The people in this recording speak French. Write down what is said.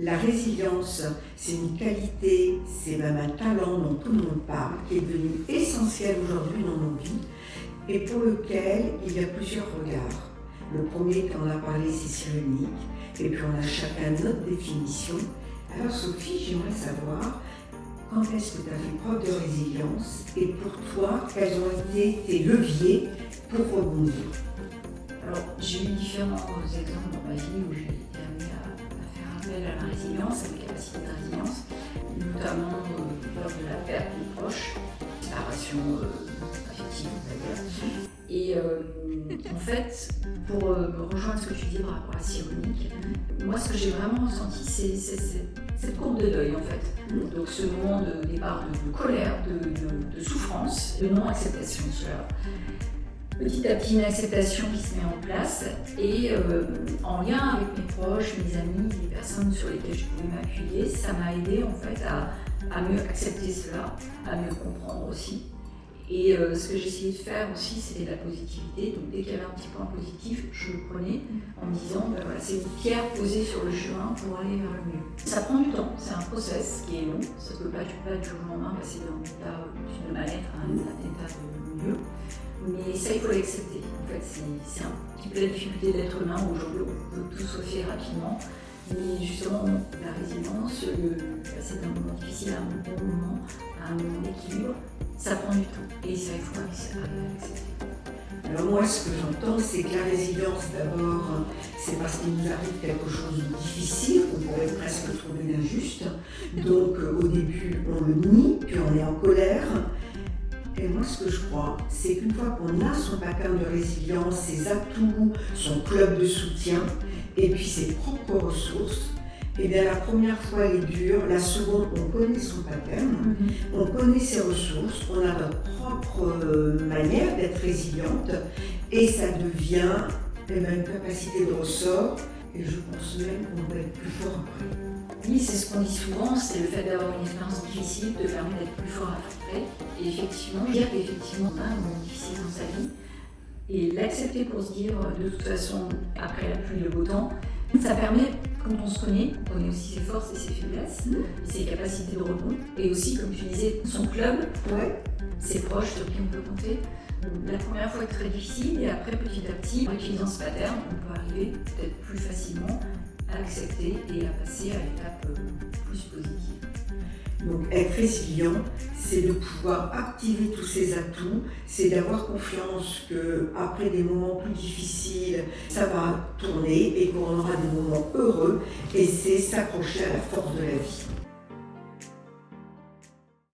La résilience, c'est une qualité, c'est même un talent dont tout le monde parle, qui est devenu essentiel aujourd'hui dans nos vies et pour lequel il y a plusieurs regards. Le premier, tu en as parlé, c'est cyrillique, et puis on a chacun notre définition. Alors Sophie, j'aimerais savoir, quand est-ce que tu as fait preuve de résilience et pour toi, quels ont été tes leviers pour rebondir? Alors, j'ai eu différents exemples dans ma vie où j'ai été amenée à faire appel à la résilience, à la capacité de résilience, notamment lors de la perte de proches, séparation affective, on va dire. Et en fait, pour me rejoindre ce que tu dis par rapport à Cyronique, moi ce que j'ai vraiment ressenti, c'est cette courbe de deuil en fait. Donc ce moment de départ de colère, de souffrance, de non-acceptation de cela. Petit à petit, une acceptation qui se met en place et en lien avec mes proches, mes amis, les personnes sur lesquelles je pouvais m'appuyer, ça m'a aidé en fait à mieux accepter cela, à mieux comprendre aussi. Et ce que j'essayais de faire aussi, c'était de la positivité. Donc dès qu'il y avait un petit point positif, je le prenais en me disant, ben voilà, c'est une pierre posée sur le chemin pour aller vers le mieux. Ça prend du temps, c'est un process qui est long. Ça ne peut pas du jour au lendemain passer d'un état de mal-être à un état de mieux. Mais ça, il faut l'accepter. En fait, c'est un petit peu la difficulté d'être humain aujourd'hui, on veut que tout soit fait rapidement. Mais justement, la résilience, passer d'un moment difficile à un bon moment, à un moment d'équilibre, ça prend du temps. Et ça, il faut arriver à l'accepter. Alors moi, ce que j'entends, c'est que la résilience, d'abord, c'est parce qu'il nous arrive quelque chose de difficile, qu'on pourrait presque trouver d'injuste. Donc au début, on le nie, puis on est en colère. Et moi, ce que je crois, c'est qu'une fois qu'on a son pattern de résilience, ses atouts, son club de soutien, et puis ses propres ressources, et bien la première fois elle est dure, la seconde on connaît son pattern, on connaît ses ressources, on a notre propre manière d'être résiliente, et ça devient une capacité de ressort, et je pense même qu'on va être plus fort après. Oui, c'est ce qu'on dit souvent, c'est le fait d'avoir une expérience difficile te permet d'être plus fort après. Et effectivement, dire qu'effectivement on a un moment difficile dans sa vie, et l'accepter pour se dire de toute façon, après la pluie, le beau temps, ça permet, quand on se connaît, on connaît aussi ses forces et ses faiblesses, ses capacités de rebond, et aussi, comme tu disais, son club, ses proches sur qui on peut compter. La première fois est très difficile, et après, petit à petit, en utilisant ce pattern, on peut arriver peut-être plus facilement à accepter et à passer à l'étape plus positive. Donc être résilient, c'est de pouvoir activer tous ces atouts, c'est d'avoir confiance qu'après des moments plus difficiles, ça va tourner et qu'on aura des moments heureux, et c'est s'accrocher à la force de la vie.